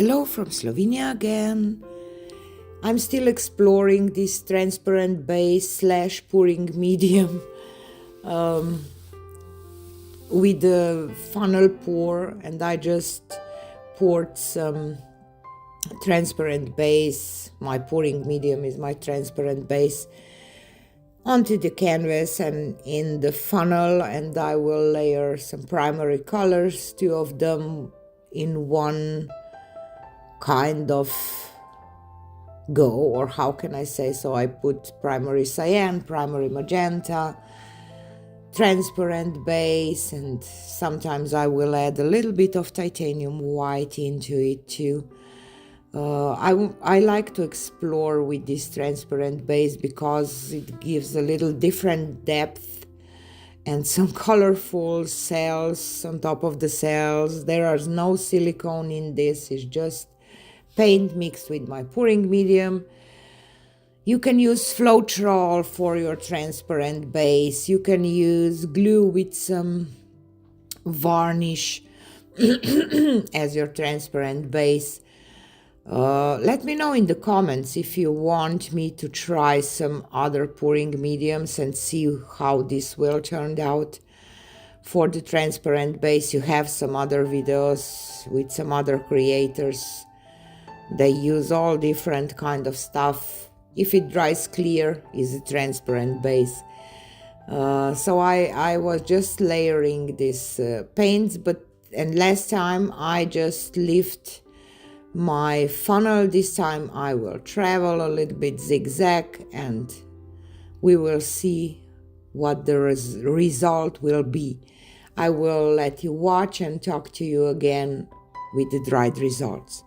Hello from Slovenia again. I'm still exploring this transparent base / pouring medium with the funnel pour, and I just poured some transparent base. My pouring medium is my transparent base onto the canvas and in the funnel, and I will layer some primary colors, two of them in one kind of go, or how can I say? So I put primary cyan, primary magenta, transparent base, and sometimes I will add a little bit of titanium white into it too. I like to explore with this transparent base because it gives a little different depth and some colorful cells on top of the cells. There is no silicone in this, it's just paint mixed with my pouring medium. You can use Floetrol for your transparent base. You can use glue with some varnish as your transparent base. Let me know in the comments if you want me to try some other pouring mediums and see how this will turn out. For the transparent base, you have some other videos with some other creators. They use all different kind of stuff. If it dries clear, is a transparent base. So I was just layering this paints, and last time I just lift my funnel. This time I will travel a little bit zigzag, and we will see what the result will be. I will let you watch and talk to you again with the dried results.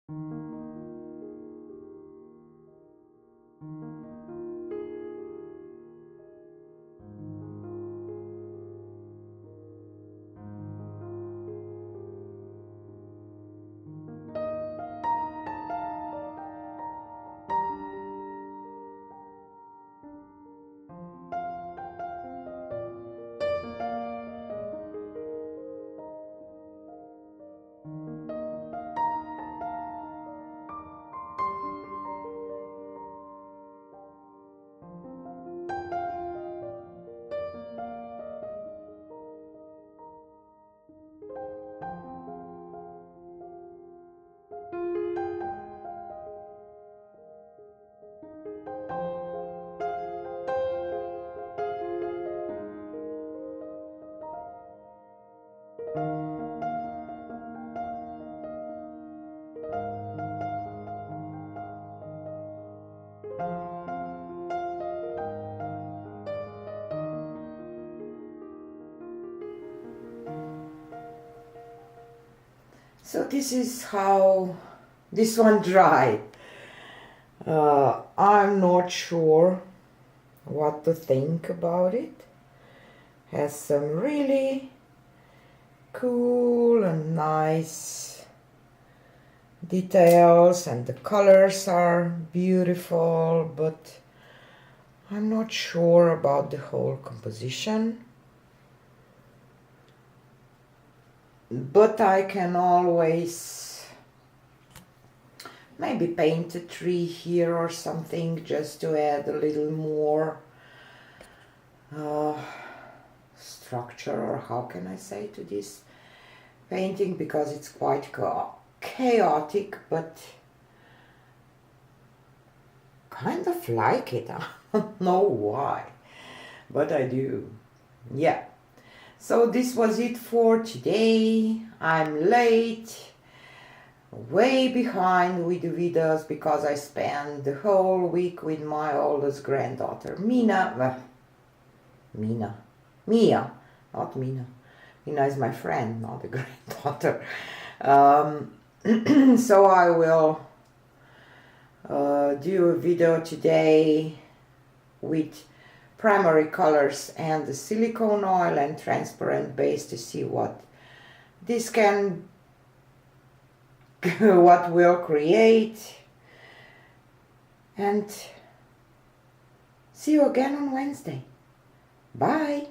So this is how this one dried. I'm not sure what to think about it. Has some really cool and nice details and the colors are beautiful, but I'm not sure about the whole composition. But I can always maybe paint a tree here or something just to add a little more structure, or how can I say, to this painting, because it's quite chaotic, but kind of like it. I don't know why, but I do. Yeah. So this was it for today. I'm late, way behind with the videos because I spent the whole week with my oldest granddaughter, Mia, not Mina. Mina is my friend, not a granddaughter. So I will do a video today with primary colors and the silicone oil and transparent base to see what this can what will create, and see you again on Wednesday. Bye.